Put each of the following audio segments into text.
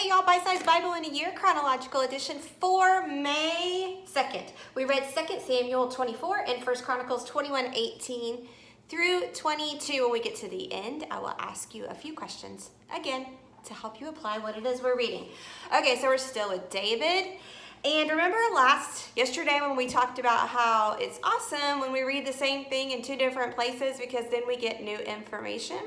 y'all, Bite-Sized Bible in a Year, chronological edition for May 2nd. We read 2 Samuel 24 and 1 Chronicles 21:18 through 22. When we get to the end, I will ask you a few questions, again, to help you apply what it is we're reading. Okay, so we're still with David. And remember yesterday when we talked about how it's awesome when we read the same thing in two different places because then we get new information?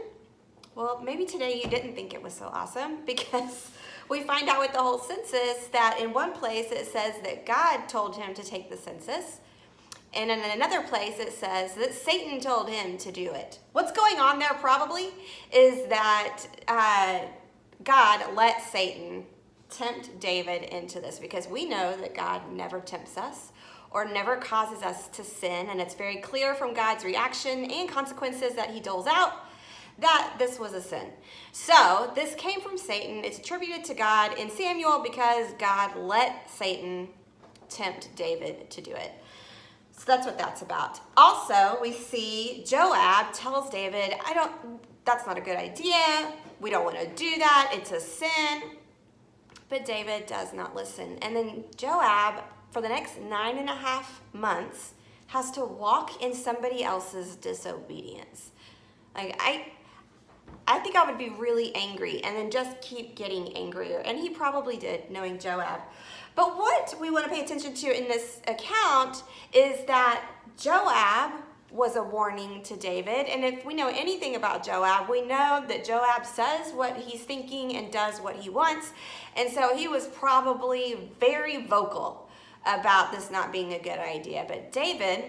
Well, maybe today you didn't think it was so awesome because we find out with the whole census that in one place it says that God told him to take the census. And in another place it says that Satan told him to do it. What's going on there probably is that God let Satan tempt David into this because we know that God never tempts us or never causes us to sin. And it's very clear from God's reaction and consequences that he doles out that this was a sin. So this came from Satan. It's attributed to God in Samuel because God let Satan tempt David to do it. So that's what that's about. Also, we see Joab tells David, that's not a good idea. We don't want to do that. It's a sin. But David does not listen. And then Joab, for the next 9.5 months, has to walk in somebody else's disobedience. I think I would be really angry and then just keep getting angrier. And he probably did, knowing Joab. But what we want to pay attention to in this account is that Joab was a warning to David. And if we know anything about Joab, we know that Joab says what he's thinking and does what he wants. And so he was probably very vocal about this not being a good idea. But David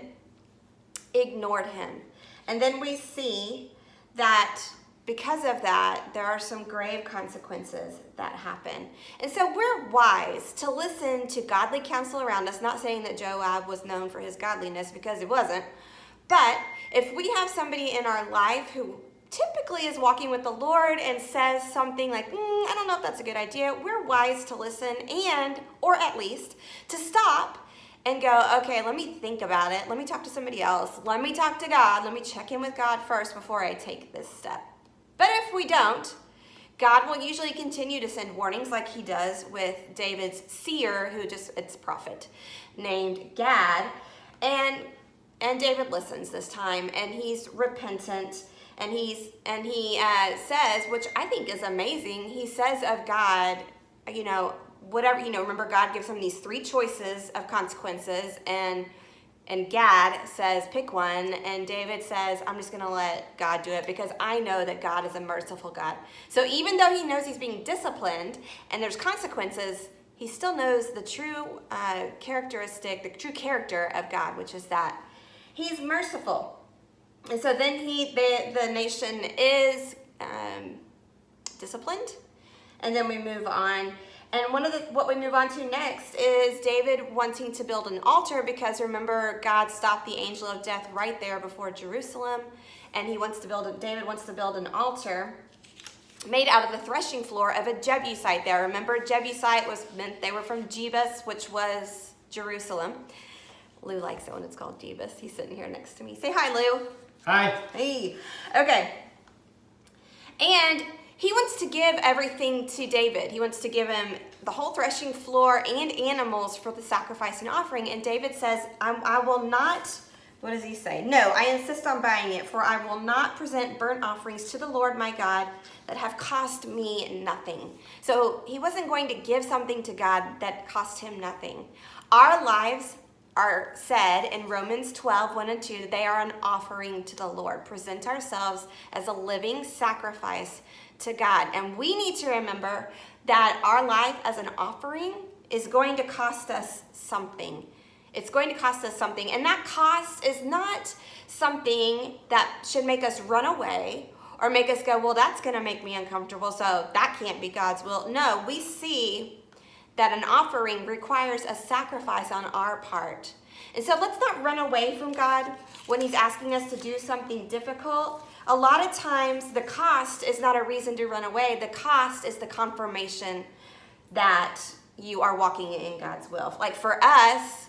ignored him. And then we see that because of that, there are some grave consequences that happen. And so we're wise to listen to godly counsel around us, not saying that Joab was known for his godliness because he wasn't. But if we have somebody in our life who typically is walking with the Lord and says something like, I don't know if that's a good idea, we're wise to listen or at least to stop and go, okay, let me think about it. Let me talk to somebody else. Let me talk to God. Let me check in with God first before I take this step. But if we don't, God will usually continue to send warnings like he does with David's seer, it's prophet, named Gad. And David listens this time, and he's repentant, and he says, which I think is amazing, he says of God, remember God gives him these 3 choices of consequences, and Gad says, pick one, and David says, I'm just going to let God do it because I know that God is a merciful God. So even though he knows he's being disciplined and there's consequences, he still knows the true characteristic, the true character of God, which is that he's merciful. And so then the nation is disciplined, and then we move on. And what we move on to next is David wanting to build an altar because remember, God stopped the angel of death right there before Jerusalem, and David wants to build an altar made out of the threshing floor of a Jebusite there. Remember, Jebusite meant they were from Jebus, which was Jerusalem. Lou likes it when it's called Jebus. He's sitting here next to me. Say hi, Lou. Hi. Hey. Okay. And he wants to give everything to David. He wants to give him the whole threshing floor and animals for the sacrifice and offering. And David says, I will not, what does he say? No, I insist on buying it, for I will not present burnt offerings to the Lord my God that have cost me nothing. So he wasn't going to give something to God that cost him nothing. Our lives are said in Romans 12:1-2, that they are an offering to the Lord. Present ourselves as a living sacrifice to God. And we need to remember that our life as an offering is going to cost us something. It's going to cost us something. And that cost is not something that should make us run away or make us go, well, that's going to make me uncomfortable, so that can't be God's will. No, we see that an offering requires a sacrifice on our part. And so let's not run away from God when he's asking us to do something difficult. A lot of times the cost is not a reason to run away. The cost is the confirmation that you are walking in God's will. Like for us,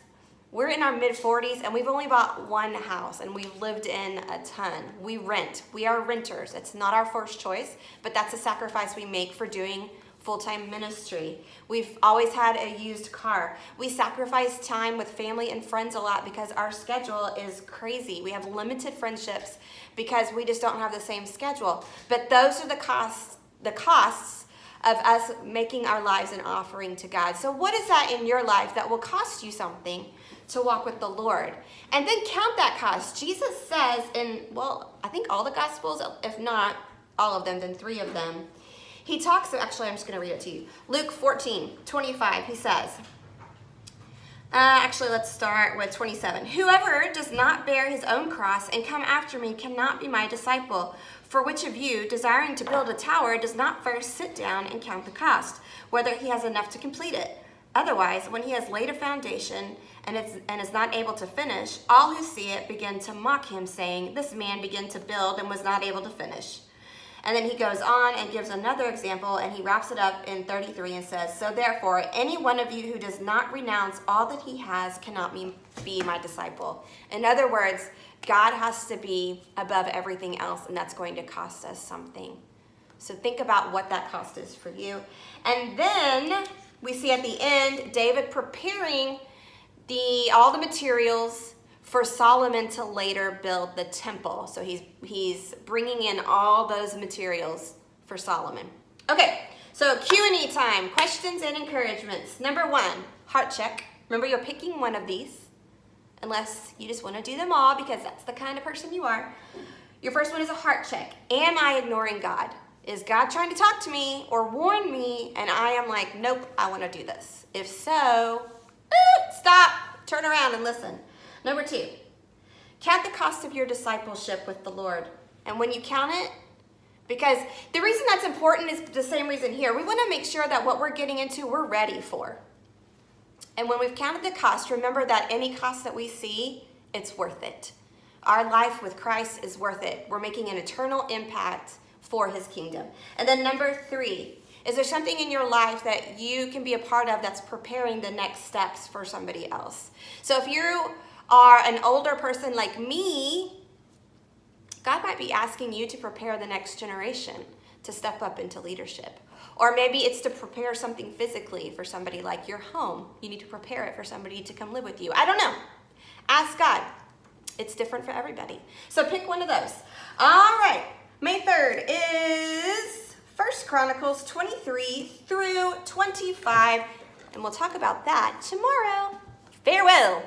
we're in our mid-40s and we've only bought one house and we've lived in a ton. We rent. We are renters. It's not our first choice, but that's a sacrifice we make for doing full-time ministry. We've always had a used car. We sacrifice time with family and friends a lot because our schedule is crazy. We have limited friendships because we just don't have the same schedule. But those are the costs of us making our lives an offering to God. So what is that in your life that will cost you something to walk with the Lord? And then count that cost. Jesus says in, well, I think all the Gospels, if not all of them, then 3 of them, he talks, actually I'm just going to read it to you. Luke 14:25, he says, actually let's start with 27. Whoever does not bear his own cross and come after me cannot be my disciple. For which of you, desiring to build a tower, does not first sit down and count the cost, whether he has enough to complete it? Otherwise, when he has laid a foundation and is not able to finish, all who see it begin to mock him, saying, this man began to build and was not able to finish. And then he goes on and gives another example, and he wraps it up in 33 and says, so therefore, any one of you who does not renounce all that he has cannot be my disciple. In other words, God has to be above everything else, and that's going to cost us something. So think about what that cost is for you. And then we see at the end, David preparing all the materials for Solomon to later build the temple. So he's bringing in all those materials for Solomon. Okay, so Q&A time, questions and encouragements. Number 1, heart check. Remember, you're picking one of these, unless you just want to do them all because that's the kind of person you are. Your first one is a heart check. Am I ignoring God? Is God trying to talk to me or warn me and I am like, nope, I want to do this? If so, stop, turn around and listen. Number 2, count the cost of your discipleship with the Lord. And when you count it, because the reason that's important is the same reason here. We want to make sure that what we're getting into, we're ready for. And when we've counted the cost, remember that any cost that we see, it's worth it. Our life with Christ is worth it. We're making an eternal impact for his kingdom. And then number 3, is there something in your life that you can be a part of that's preparing the next steps for somebody else? So if you are an older person like me, God might be asking you to prepare the next generation to step up into leadership. Or maybe it's to prepare something physically for somebody like your home. You need to prepare it for somebody to come live with you. I don't know. Ask God. It's different for everybody. So pick one of those. All right. May 3rd is 1 Chronicles 23 through 25. And we'll talk about that tomorrow. Farewell.